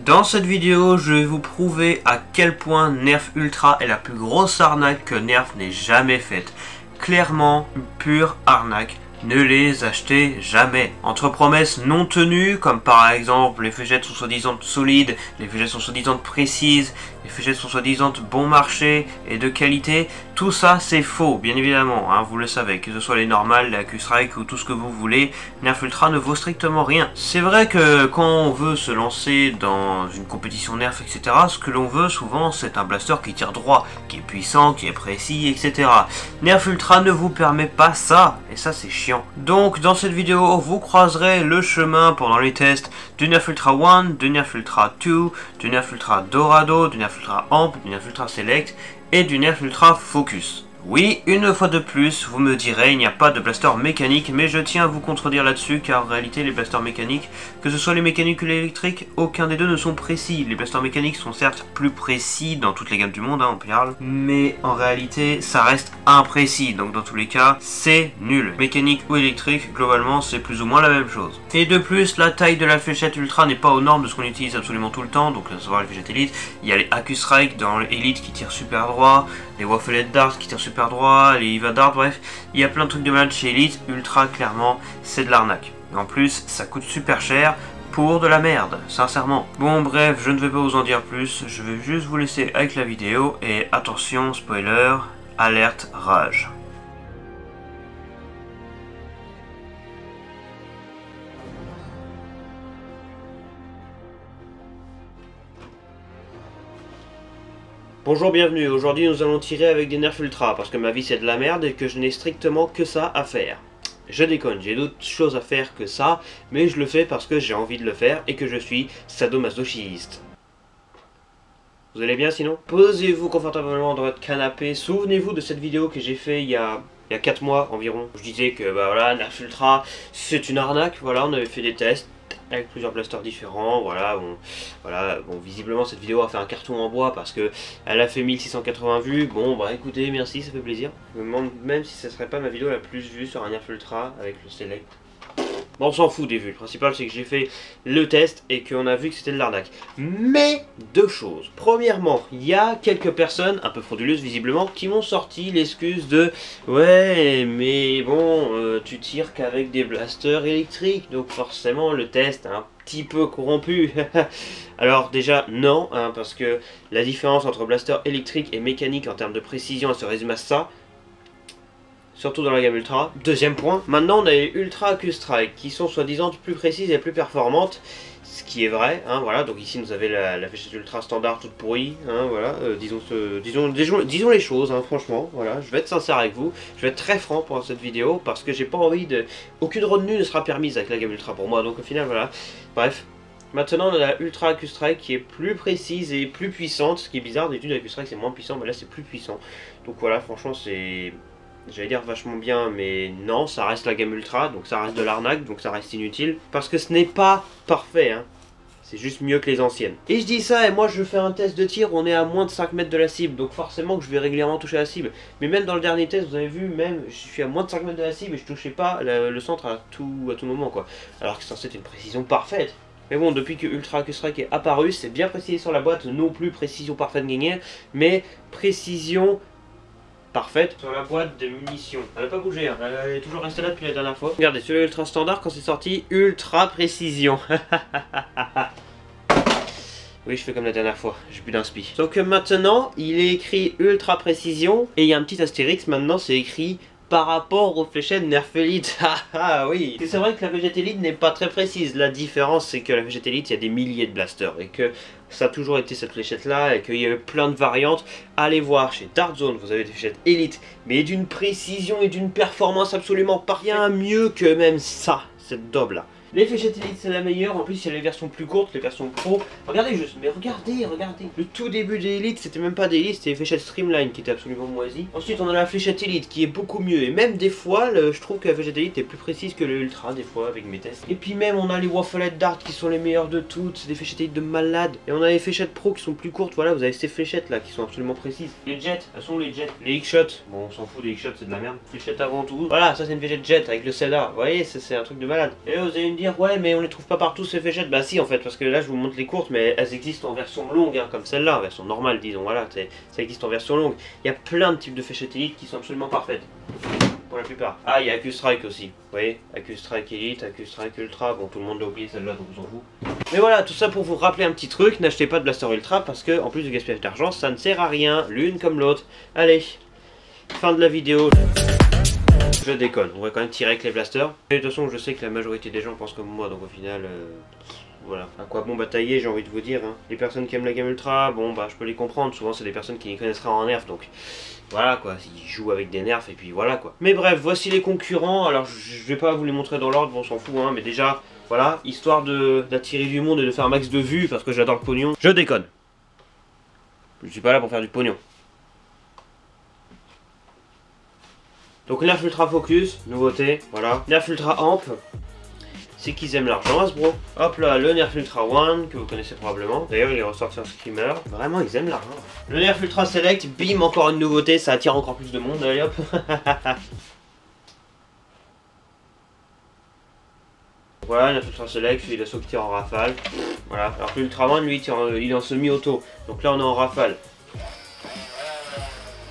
Dans cette vidéo, je vais vous prouver à quel point Nerf Ultra est la plus grosse arnaque que Nerf n'ait jamais faite. Clairement, une pure arnaque. Ne les achetez jamais. Entre promesses non tenues, comme par exemple les fléchettes sont soi-disant solides, les fléchettes sont soi-disant précises, les fléchettes sont soi-disant bon marché et de qualité, tout ça c'est faux, bien évidemment, hein, vous le savez, que ce soit les normales, les AccuStrike ou tout ce que vous voulez, Nerf Ultra ne vaut strictement rien. C'est vrai que quand on veut se lancer dans une compétition Nerf, etc., ce que l'on veut souvent c'est un blaster qui tire droit, qui est puissant, qui est précis, etc. Nerf Ultra ne vous permet pas ça, et ça c'est chiant. Donc dans cette vidéo, vous croiserez le chemin pendant les tests du Nerf Ultra 1, du Nerf Ultra 2, du Nerf Ultra Dorado, du Nerf Ultra Amp, du Nerf Ultra Select et du Nerf Ultra Focus. Oui, une fois de plus, vous me direz, il n'y a pas de blaster mécanique, mais je tiens à vous contredire là-dessus, car en réalité, les blasters mécaniques, que ce soit les mécaniques ou les électriques, aucun des deux ne sont précis. Les blasters mécaniques sont certes plus précis dans toutes les gammes du monde, hein, on parle, mais en réalité, ça reste imprécis, donc dans tous les cas, c'est nul. Mécanique ou électrique, globalement, c'est plus ou moins la même chose. Et de plus, la taille de la fléchette Ultra n'est pas aux normes de ce qu'on utilise absolument tout le temps, donc à savoir les fléchettes Elite, il y a les AccuStrike dans l'Elite qui tirent super droit, les Wafflet Dart qui tirent super droit, les Eva Dart, bref, il y a plein de trucs de malade chez Elite. Ultra, clairement, c'est de l'arnaque. En plus, ça coûte super cher pour de la merde, sincèrement. Bon, bref, je ne vais pas vous en dire plus, je vais juste vous laisser avec la vidéo, et attention, spoiler, alerte rage. Bonjour, bienvenue. Aujourd'hui nous allons tirer avec des Nerf Ultra parce que ma vie c'est de la merde et que je n'ai strictement que ça à faire. Je déconne, j'ai d'autres choses à faire que ça, mais je le fais parce que j'ai envie de le faire et que je suis sadomasochiste. Vous allez bien sinon? Posez-vous confortablement dans votre canapé, souvenez-vous de cette vidéo que j'ai fait il y a 4 mois environ. Je disais que bah voilà, Nerf Ultra c'est une arnaque, voilà, on avait fait des tests avec plusieurs blasters différents, voilà, bon, visiblement cette vidéo a fait un carton en bois parce que elle a fait 1680 vues, bon bah écoutez, merci, ça fait plaisir. Je me demande même si ce serait pas ma vidéo la plus vue sur un Nerf Ultra avec le Select. Bon, on s'en fout des vues, le principal c'est que j'ai fait le test et qu'on a vu que c'était de l'arnaque. Mais deux choses. Premièrement, il y a quelques personnes, un peu frauduleuses visiblement, qui m'ont sorti l'excuse de ouais, mais bon, tu tires qu'avec des blasters électriques, donc forcément le test est un petit peu corrompu. Alors déjà non, hein, parce que la différence entre blaster électrique et mécanique en termes de précision, elle se résume à ça. Surtout dans la gamme Ultra. Deuxième point, maintenant on a les Ultra AccuStrike qui sont soi-disant plus précises et plus performantes, ce qui est vrai, hein, voilà, donc ici vous avez la fléchette Ultra standard toute pourrie, hein, voilà, disons les choses, hein, franchement, voilà, je vais être sincère avec vous, je vais être très franc pendant cette vidéo, parce que j'ai pas envie de... Aucune retenue ne sera permise avec la gamme Ultra pour moi, donc au final, voilà, bref. Maintenant on a la Ultra AccuStrike qui est plus précise et plus puissante, ce qui est bizarre, d'habitude AccuStrike c'est moins puissant, mais là c'est plus puissant, donc voilà, franchement c'est... J'allais dire vachement bien, mais non, ça reste la gamme Ultra, donc ça reste de l'arnaque, donc ça reste inutile. Parce que ce n'est pas parfait, hein. C'est juste mieux que les anciennes. Et je dis ça, et moi je fais un test de tir, on est à moins de 5 mètres de la cible, donc forcément que je vais régulièrement toucher la cible. Mais même dans le dernier test, vous avez vu, même je suis à moins de 5 mètres de la cible et je touchais pas le centre à tout moment, quoi. Alors que c'est censé être une précision parfaite. Mais bon, depuis que Ultra AccuStrike est apparu, c'est bien précisé sur la boîte, non plus précision parfaite gagnée, mais précision parfaite sur la boîte de munitions. Elle n'a pas bougé, hein. Elle est toujours restée là depuis la dernière fois. Regardez, sur l'Ultra Standard, quand c'est sorti, Ultra Précision. Oui, je fais comme la dernière fois, j'ai plus d'inspi. Donc maintenant, il est écrit Ultra Précision, et il y a un petit astérix, maintenant c'est écrit par rapport aux fléchettes Nerf Elite. Ah oui. C'est vrai que la fléchette Elite n'est pas très précise. La différence c'est que la fléchette Elite, il y a des milliers de blasters et que ça a toujours été cette fléchette là et qu'il y a eu plein de variantes. Allez voir chez Dart Zone, vous avez des fléchettes Elite, mais d'une précision et d'une performance absolument pas rien mieux que même ça, cette daube là. Les fléchettes Elite c'est la meilleure, en plus il y a les versions plus courtes, les versions pro. Regardez juste, mais regardez. Le tout début des Elite c'était même pas des Elite, c'était les fléchettes Streamline qui étaient absolument moisies. Ensuite on a la fléchette Elite qui est beaucoup mieux, et même des fois je trouve que la fléchette Elite est plus précise que le Ultra des fois avec mes tests. Et puis même on a les Wafflet Dart qui sont les meilleures de toutes, c'est des fléchettes Elite de malade. Et on a les fléchettes pro qui sont plus courtes, voilà, vous avez ces fléchettes là qui sont absolument précises. Les jets, elles sont les jets. Les X-Shot, bon on s'en fout des X-Shot, c'est de la merde. Fléchettes avant tout. Voilà, ça c'est une fléchette jet avec le Zelda, vous voyez, c'est un truc de malade. Et là vous avez une dire ouais mais on les trouve pas partout ces fléchettes. Bah si en fait, parce que là je vous montre les courtes, mais elles existent en version longue, hein, comme celle-là, en version normale disons, voilà, ça existe en version longue. Il y a plein de types de fléchettes Elite qui sont absolument parfaites. Pour la plupart. Ah, il y a AccuStrike aussi. Vous voyez, AccuStrike Elite, AccuStrike Ultra. Bon, tout le monde l'a oublié celle-là, donc on s'en fout. Mais voilà, tout ça pour vous rappeler un petit truc. N'achetez pas de blaster Ultra parce que, en plus de gaspillage d'argent, ça ne sert à rien, l'une comme l'autre. Allez, fin de la vidéo. Je déconne, on va quand même tirer avec les blasters. Et de toute façon, je sais que la majorité des gens pensent comme moi, donc au final... Voilà, à quoi bon batailler, j'ai envie de vous dire. Hein. Les personnes qui aiment la gamme Ultra, bon bah je peux les comprendre, souvent c'est des personnes qui n'y connaissent rien en nerfs, donc voilà quoi, ils jouent avec des nerfs et puis voilà quoi. Mais bref, voici les concurrents, alors je vais pas vous les montrer dans l'ordre, on s'en fout, hein, mais déjà, voilà, histoire d'attirer du monde et de faire un max de vues, parce que j'adore le pognon, je déconne. Je suis pas là pour faire du pognon. Donc Nerf Ultra Focus, nouveauté, voilà. Nerf Ultra Amp. C'est qu'ils aiment l'argent, Hasbro. Hop là, le Nerf Ultra One, que vous connaissez probablement. D'ailleurs, il est ressorti en Screamer. Vraiment, ils aiment l'argent. Le Nerf Ultra Select, bim, encore une nouveauté, ça attire encore plus de monde. Allez hop. Voilà, Nerf Ultra Select, celui d'assaut qui tire en rafale. Voilà, alors que l'Ultra One, lui, il est en semi-auto. Donc là, on est en rafale.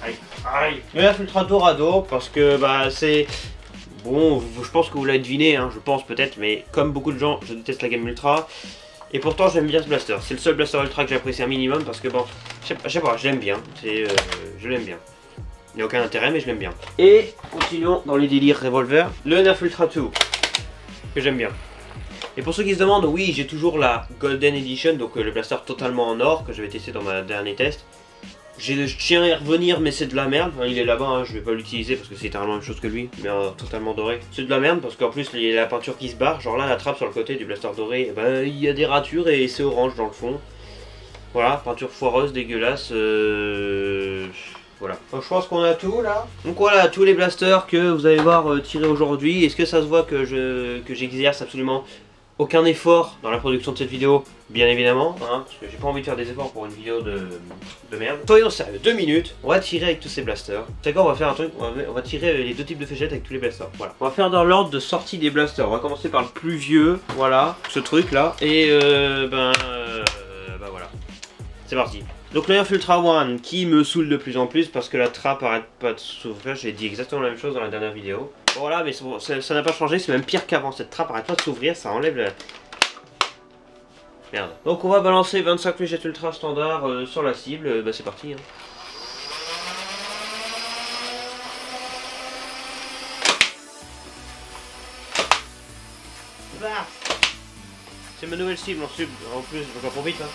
Aïe, aïe. Le Nerf Ultra Dorado, parce que, bah, c'est... Bon, je pense que vous l'avez deviné, hein, je pense peut-être, mais comme beaucoup de gens, je déteste la gamme Ultra. Et pourtant, j'aime bien ce blaster. C'est le seul blaster Ultra que j'apprécie un minimum parce que, bon, je sais pas, je l'aime bien. Je l'aime bien. Il n'y a aucun intérêt, mais je l'aime bien. Et continuons dans les délires revolver. Le Nerf Ultra 2, que j'aime bien. Et pour ceux qui se demandent, oui, j'ai toujours la Golden Edition, donc le blaster totalement en or que j'avais testé dans ma dernier test. Je tiens à y revenir, mais c'est de la merde. Enfin, il est là-bas, hein, je vais pas l'utiliser parce que c'est littéralement la même chose que lui, mais totalement doré. C'est de la merde parce qu'en plus il y a la peinture qui se barre. Genre là, la trappe sur le côté du blaster doré, eh ben, il y a des ratures et c'est orange dans le fond. Voilà, peinture foireuse, dégueulasse. Voilà. Donc, je pense qu'on a tout là. Donc voilà, tous les blasters que vous allez voir tirer aujourd'hui. Est-ce que ça se voit que j'exerce absolument aucun effort dans la production de cette vidéo? Bien évidemment, hein, parce que j'ai pas envie de faire des efforts pour une vidéo de merde. Soyons sérieux, 2 minutes, on va tirer avec tous ces blasters. C'est quoi, on va faire un truc, on va tirer les deux types de fléchettes avec tous les blasters. Voilà. On va faire dans l'ordre de sortie des blasters. On va commencer par le plus vieux, voilà, ce truc là. Et bah voilà. C'est parti. Donc le Nerf Ultra One qui me saoule de plus en plus parce que la trappe arrête pas de s'ouvrir. J'ai dit exactement la même chose dans la dernière vidéo. Voilà, mais ça n'a pas changé, c'est même pire qu'avant. Cette trappe arrête pas de s'ouvrir, ça enlève la... Merde. Donc on va balancer 25 fléchettes ultra standard sur la cible. Bah c'est parti. Hein. Bah c'est ma nouvelle cible en sub. En plus, j'en profite. Hein.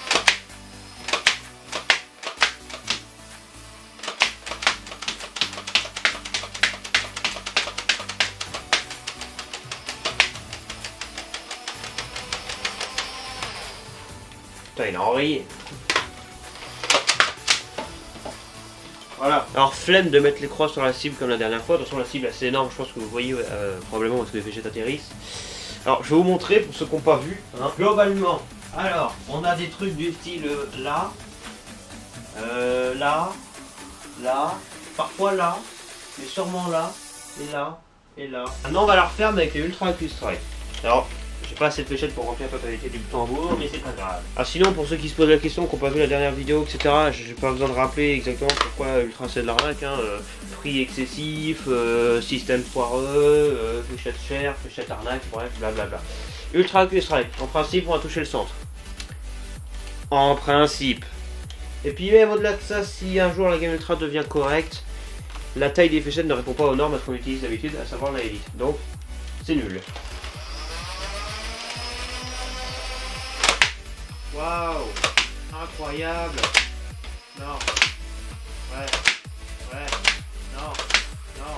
Putain, il a enrayé. Voilà. Alors, flemme de mettre les croix sur la cible comme la dernière fois. De toute façon, la cible est assez énorme. Je pense que vous voyez probablement parce que les fléchettes atterrissent. Alors, je vais vous montrer pour ceux qui n'ont pas vu. Hein. Globalement, alors, on a des trucs du style là, là, parfois là, mais sûrement là, et là, et là. Maintenant, on va la refaire avec les Ultra AccuStrike. Alors, j'ai pas assez de fléchettes pour remplir la totalité du tambour, mais c'est pas grave. Ah, sinon, pour ceux qui se posent la question, qui n'ont pas vu la dernière vidéo, etc., j'ai pas besoin de rappeler exactement pourquoi Ultra c'est de l'arnaque. Hein. Prix excessif, système foireux, fléchettes chères, fléchettes arnaque, bref, blablabla. Ultra AccuStrike, en principe, on va toucher le centre. En principe. Et puis, même au-delà de ça, si un jour la gamme Ultra devient correcte, la taille des fléchettes ne répond pas aux normes à ce qu'on utilise d'habitude, à savoir la Elite. Donc, c'est nul. Waouh, incroyable. Non. Ouais. Ouais. Non. Non.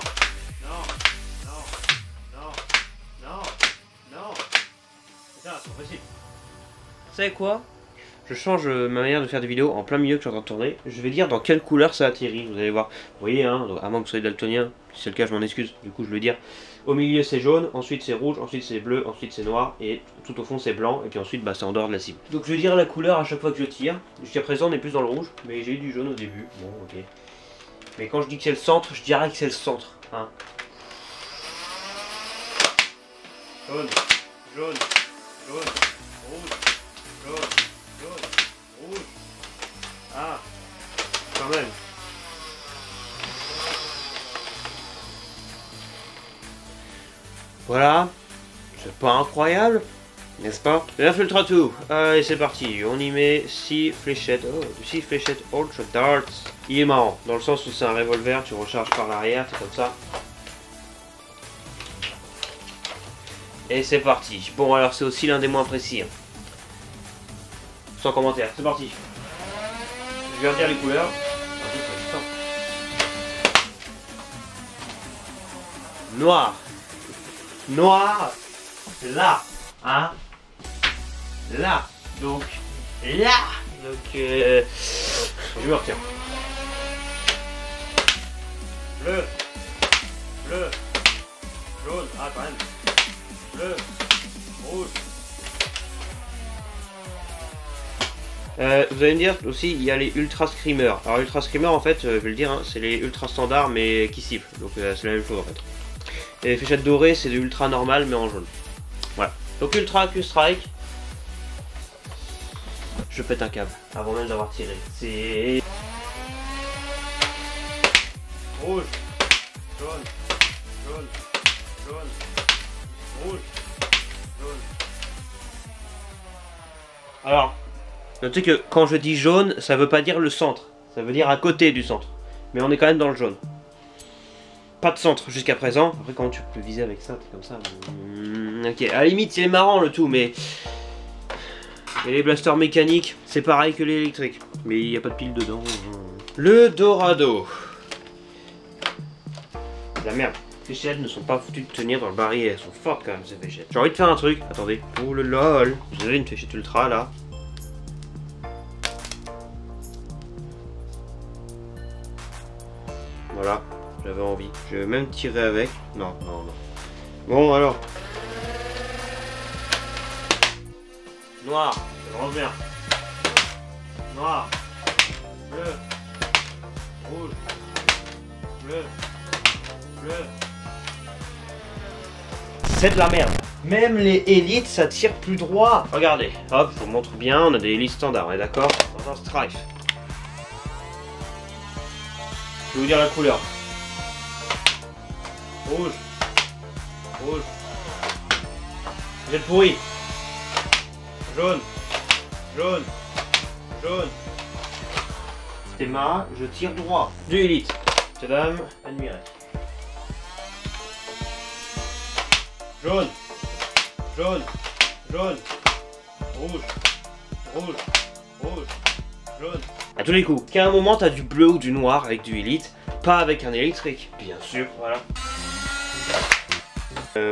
Non. Non. Non. Non. Non. Putain, c'est pas possible. Vous savez quoi? Je change ma manière de faire des vidéos en plein milieu que je suis en train de tourner. Je vais dire dans quelle couleur ça atterrit. Vous allez voir. Vous voyez, hein, à moins que vous soyez daltonien. Si c'est le cas, je m'en excuse. Du coup, je vais dire. Au milieu, c'est jaune. Ensuite, c'est rouge. Ensuite, c'est bleu. Ensuite, c'est noir. Et tout au fond, c'est blanc. Et puis ensuite, bah, c'est en dehors de la cible. Donc, je vais dire la couleur à chaque fois que je tire. Jusqu'à présent, on est plus dans le rouge. Mais j'ai eu du jaune au début. Bon, ok. Mais quand je dis que c'est le centre, je dirais que c'est le centre. Hein. Jaune. jaune, jaune, rouge, jaune, jaune, rouge. Ah, quand même. Voilà, c'est pas incroyable, n'est-ce pas? L'infiltre tout. Allez, c'est parti. On y met 6 fléchettes. Oh, 6 fléchettes Ultra Darts. Il est marrant, dans le sens où c'est un revolver, tu recharges par l'arrière, c'est comme ça. Et c'est parti. Bon, alors c'est aussi l'un des moins précis. Hein. Sans commentaire, c'est parti. Je vais redire les couleurs. Noir. Noir. Là. Hein. Là. Donc. Là. Donc. Je me retiens. Bleu. Bleu. Jaune. Ah, quand même. Bleu. Rouge. Vous allez me dire aussi, il y a les Ultra Screamers. Alors, Ultra Screamers, en fait, je vais le dire, hein, c'est les Ultra Standards mais qui sifflent. Donc, c'est la même chose en fait. Et les fléchettes dorées, c'est des Ultra normales mais en jaune. Voilà. Donc, Ultra Q-Strike. Je pète un câble avant même d'avoir tiré. C'est. Rouge, jaune, jaune, jaune, rouge, jaune. Alors. Notez que quand je dis jaune, ça veut pas dire le centre, ça veut dire à côté du centre. Mais on est quand même dans le jaune. Pas de centre jusqu'à présent. Après, comment tu peux viser avec ça? T'es comme ça. Ok, à la limite, c'est marrant le tout, mais. Et les blasters mécaniques, c'est pareil que l'électrique. Mais il n'y a pas de pile dedans. Le Dorado. La merde. Les fléchettes ne sont pas foutues de tenir dans le barillet. Elles sont fortes quand même, ces fléchettes. J'ai envie de faire un truc. Attendez. Oh le lol. Vous avez une fléchette ultra là. Voilà, j'avais envie. Je vais même tirer avec. Non, non, non. Bon, alors. Noir, ça range bien. Noir. Bleu. Rouge. Bleu. Bleu. C'est de la merde. Même les élites, ça tire plus droit. Regardez. Hop, je vous montre bien. On a des élites standards, on est d'accord? Dans un strife. Je vais vous dire la couleur. Rouge. Rouge. Vous êtes pourri. Jaune. Jaune. Jaune. Théma, je tire droit. Du élite. Mesdames, admirez. Jaune. Jaune. Jaune. Rouge. Rouge. Rouge. Jaune. À tous les coups, qu'à un moment t'as du bleu ou du noir avec du élite, pas avec un électrique, bien sûr, voilà.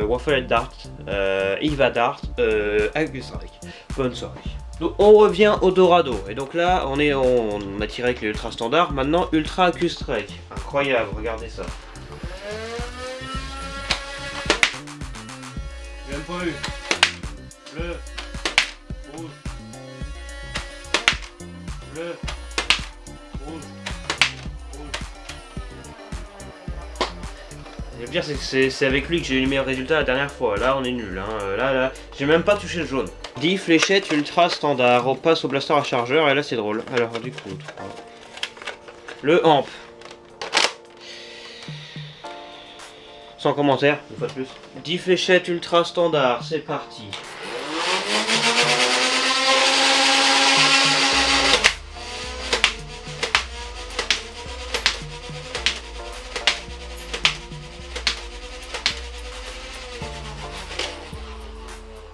Waffle Dart, Eva Dart, Agus Strike. Bonne soirée. Donc on revient au Dorado, et donc là on a tiré avec les ultra standards, maintenant Ultra Q-Strike. Incroyable, regardez ça. J'ai même pas vu. Bleu, rouge, bleu. Le pire, c'est que c'est avec lui que j'ai eu les meilleurs résultats la dernière fois. Là, on est nul. Hein. Là, j'ai même pas touché le jaune. 10 fléchettes ultra standard. On passe au blaster à chargeur et là, c'est drôle. Alors, du coup, le amp. Sans commentaire, une fois de plus. 10 fléchettes ultra standard. C'est parti.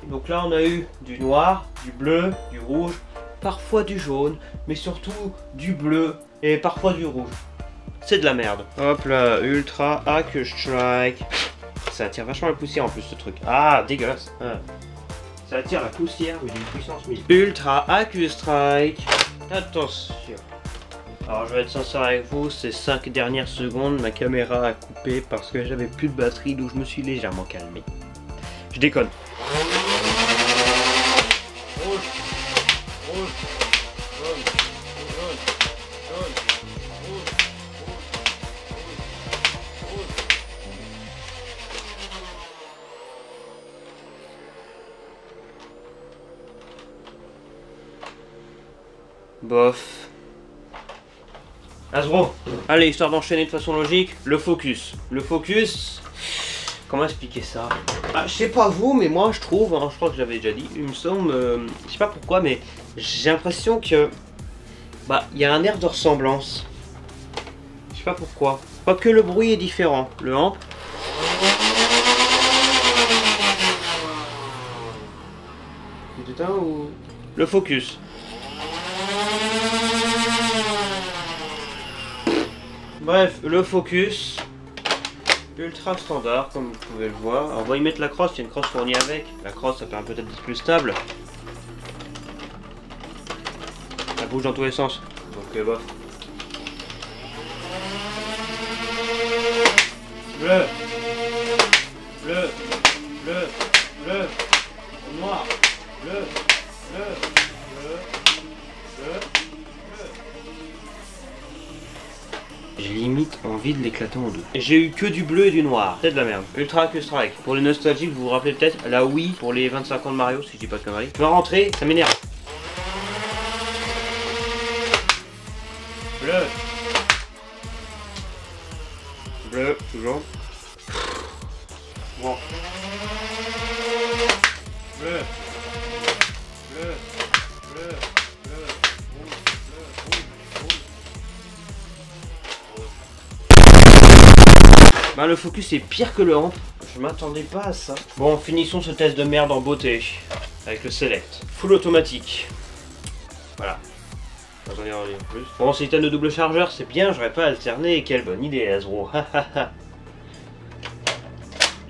Donc là on a eu du noir, du bleu, du rouge, parfois du jaune, mais surtout du bleu et parfois du rouge. C'est de la merde. Hop là, Ultra Q-Strike. Ça attire vachement la poussière en plus ce truc. Ah, dégueulasse. Ah. Ça attire la poussière mais d'une puissance 1000. Ultra Q-Strike. Attention. Alors je vais être sincère avec vous, ces 5 dernières secondes, ma caméra a coupé parce que j'avais plus de batterie, donc je me suis légèrement calmé. Je déconne. Rouge, rouge, jaune, jaune, jaune, rouge, rouge, rouge, rouge. Bof. Hasbro. Allez, histoire d'enchaîner de façon logique, le focus. Le focus... Comment expliquer ça? Ah, je sais pas vous, mais moi je trouve, hein, je crois que j'avais déjà dit, il me semble, je sais pas pourquoi, mais j'ai l'impression que... Bah, il y a un air de ressemblance. Je sais pas pourquoi. Quoique le bruit est différent. Le amp... Il est éteint ou... Le focus. Bref, le focus, ultra standard comme vous pouvez le voir. Alors, on va y mettre la crosse, il y a une crosse fournie avec. La crosse, ça permet peut-être d'être plus stable. Ça bouge dans tous les sens, donc bof. Bleu, bleu, bleu, bleu, noir, bleu, bleu, bleu, bleu. J'ai limite envie de l'éclater en deux. J'ai eu que du bleu et du noir. C'est de la merde. Ultra Q-Strike. Pour les nostalgiques, vous vous rappelez peut-être la Wii pour les 25 ans de Mario, si je dis pas de conneries. Je vais rentrer, ça m'énerve. Bleu. Bleu, toujours. Bon. Bleu. Bleu. Bleu. Bleu. Bah le focus est pire que le amp. Je m'attendais pas à ça. Bon, finissons ce test de merde en beauté. Avec le select. Full automatique. Voilà. Pas besoin d'y en dire plus. Bon, système de double chargeur, c'est bien, j'aurais pas alterné. Quelle bonne idée, Hasbro.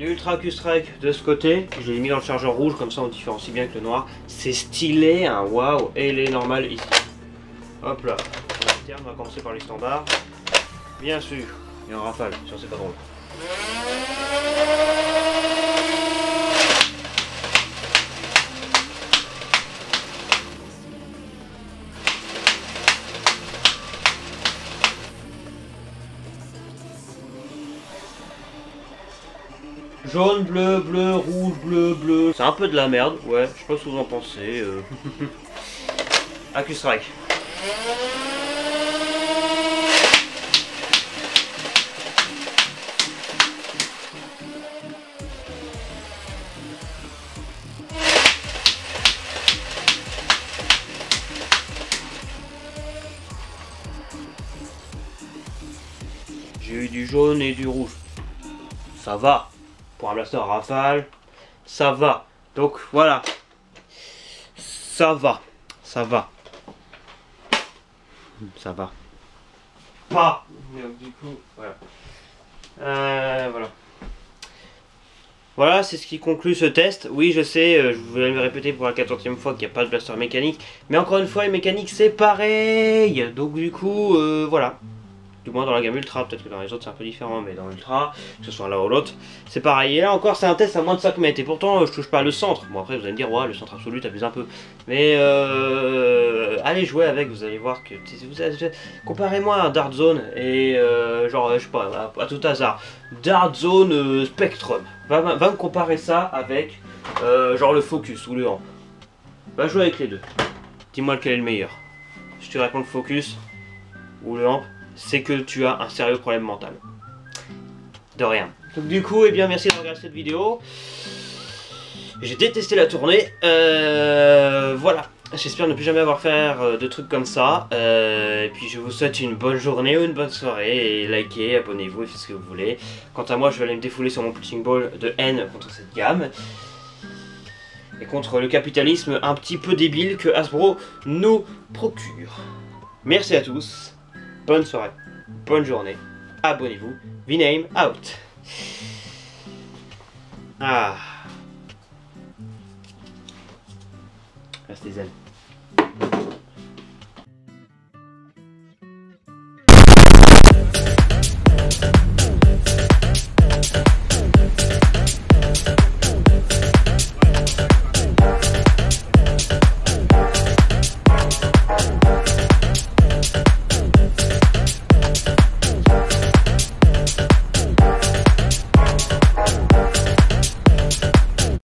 L'Ultra Q-Strike de ce côté. Je l'ai mis dans le chargeur rouge, comme ça on différencie bien que le noir. C'est stylé, hein, waouh. Et les normales ici. Hop là. On va commencer par les standards. Bien sûr. Et en rafale, sinon c'est pas drôle. Jaune, bleu, bleu, rouge, bleu, bleu. C'est un peu de la merde, ouais, je sais pas ce que vous en pensez. Q-Strike. J'ai eu du jaune et du rouge. Ça va. Pour un blaster rafale, ça va. Donc voilà. Ça va. Ça va. Ça va. Pas. Donc, du coup, voilà. Voilà. Voilà, c'est ce qui conclut ce test. Oui, je sais, je voulais me répéter pour la 14e fois qu'il n'y a pas de blaster mécanique. Mais encore une fois, les mécaniques, c'est pareil. Donc du coup, voilà. Du moins dans la gamme Ultra, peut-être que dans les autres c'est un peu différent, mais dans Ultra, que ce soit l'un ou l'autre, c'est pareil. Et là encore, c'est un test à moins de 5 mètres, et pourtant je touche pas le centre. Bon, après vous allez me dire, ouais, le centre absolu, t'abuses un peu. Mais allez jouer avec, vous allez voir que. Comparez-moi à Dart Zone et genre, je sais pas, à tout hasard, Dart Zone Spectrum. Va me comparer ça avec genre le Focus ou le Amp. Va jouer avec les deux. Dis-moi lequel est le meilleur. Si tu réponds le Focus ou le Amp, c'est que tu as un sérieux problème mental. De rien. Donc du coup, eh bien merci de regarder cette vidéo. J'ai détesté la tournée. Voilà. J'espère ne plus jamais avoir faire de trucs comme ça. Et puis je vous souhaite une bonne journée ou une bonne soirée. Et likez, abonnez-vous et faites ce que vous voulez. Quant à moi, je vais aller me défouler sur mon punching ball de haine contre cette gamme. Et contre le capitalisme un petit peu débile que Hasbro nous procure. Merci à tous. Bonne soirée, bonne journée, abonnez-vous, V-Name out. Ah. Restez zen.